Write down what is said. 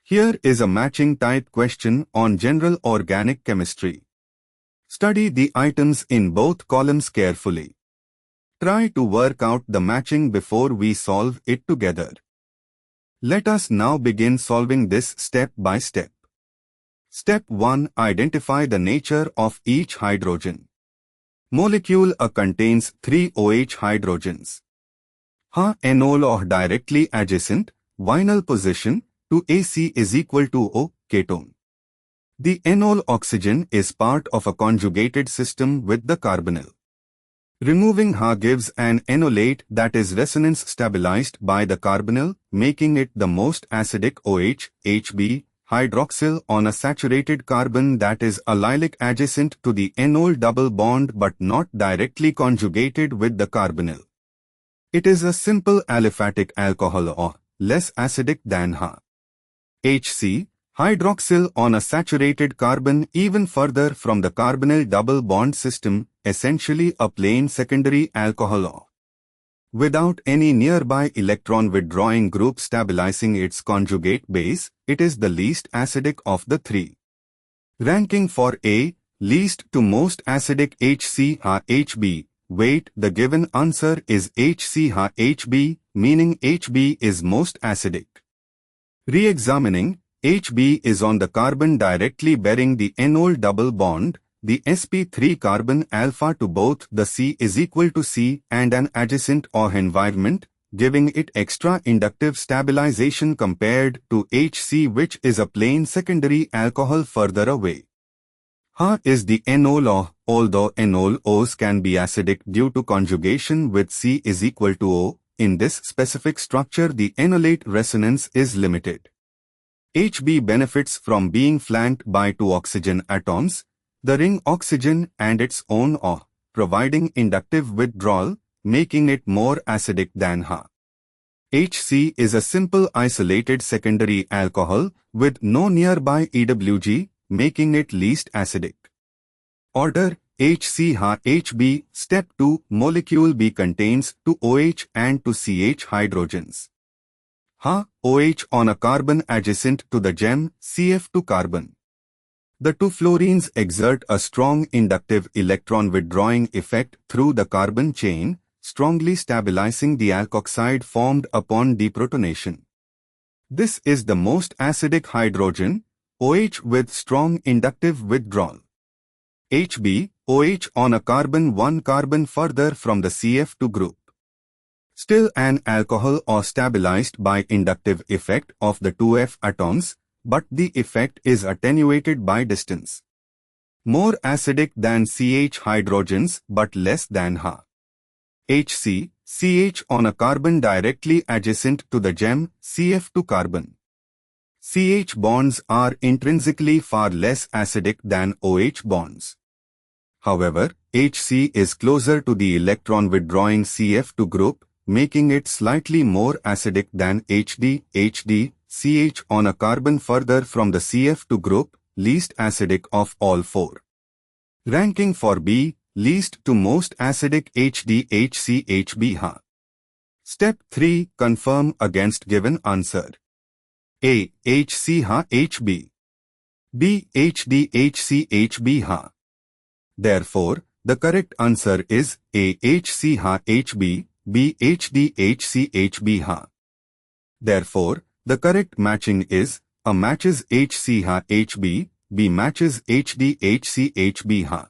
Here is a matching type question on general organic chemistry. Study the items in both columns carefully. Try to work out the matching before we solve it together. Let us now begin solving this step by step. Step 1. Identify the nature of each hydrogen. Molecule A contains 3 OH hydrogens. Enol or directly adjacent, vinyl position to AC is equal to O, ketone. The enol oxygen is part of a conjugated system with the carbonyl. Removing Ha gives an enolate that is resonance stabilized by the carbonyl, making it the most acidic OH, HB, hydroxyl on a saturated carbon that is allylic adjacent to the enol double bond but not directly conjugated with the carbonyl. It is a simple aliphatic alcohol or less acidic than Ha. HC, hydroxyl on a saturated carbon even further from the carbonyl double bond system, essentially a plain secondary alcohol or without any nearby electron withdrawing group stabilizing its conjugate base, it is the least acidic of the three. Ranking for A, least to most acidic HCH-HB, wait, the given answer is HCH-HB, meaning HB is most acidic. Re-examining, HB is on the carbon directly bearing the enol double bond, the sp3 carbon alpha to both the C is equal to C and an adjacent OH environment, giving it extra inductive stabilization compared to HC, which is a plain secondary alcohol further away. Ha is the enol OH, although enol O's can be acidic due to conjugation with C is equal to O. In this specific structure, the enolate resonance is limited. HB benefits from being flanked by 2 oxygen atoms, the ring oxygen and its own OH, providing inductive withdrawal, making it more acidic than Ha. HC is a simple isolated secondary alcohol with no nearby EWG, making it least acidic. Order HCH-HB. Step 2. Molecule B contains 2 OH and 2 CH hydrogens. OH on a carbon adjacent to the gem, CF2 carbon. The 2 fluorines exert a strong inductive electron withdrawing effect through the carbon chain, strongly stabilizing the alkoxide formed upon deprotonation. This is the most acidic hydrogen, OH with strong inductive withdrawal. HB, OH on a carbon 1 carbon further from the CF2 group. Still an alcohol or stabilized by inductive effect of the 2F atoms, but the effect is attenuated by distance. More acidic than CH hydrogens but less than Ha. HC, CH on a carbon directly adjacent to the gem, CF2 carbon. CH bonds are intrinsically far less acidic than OH bonds. However, HC is closer to the electron withdrawing CF2 group, making it slightly more acidic than HD, CH on a carbon further from the CF2 group, least acidic of all 4. Ranking for B, least to most acidic HDHCHB Ha. Step 3. Confirm against given answer. A. HCH-HB. B. HDHCHB Ha. Therefore, the correct answer is A. HCH-HB, B. HDHCHB Ha. Therefore, the correct matching is A matches HCH-HB, B matches HDHCHB Ha.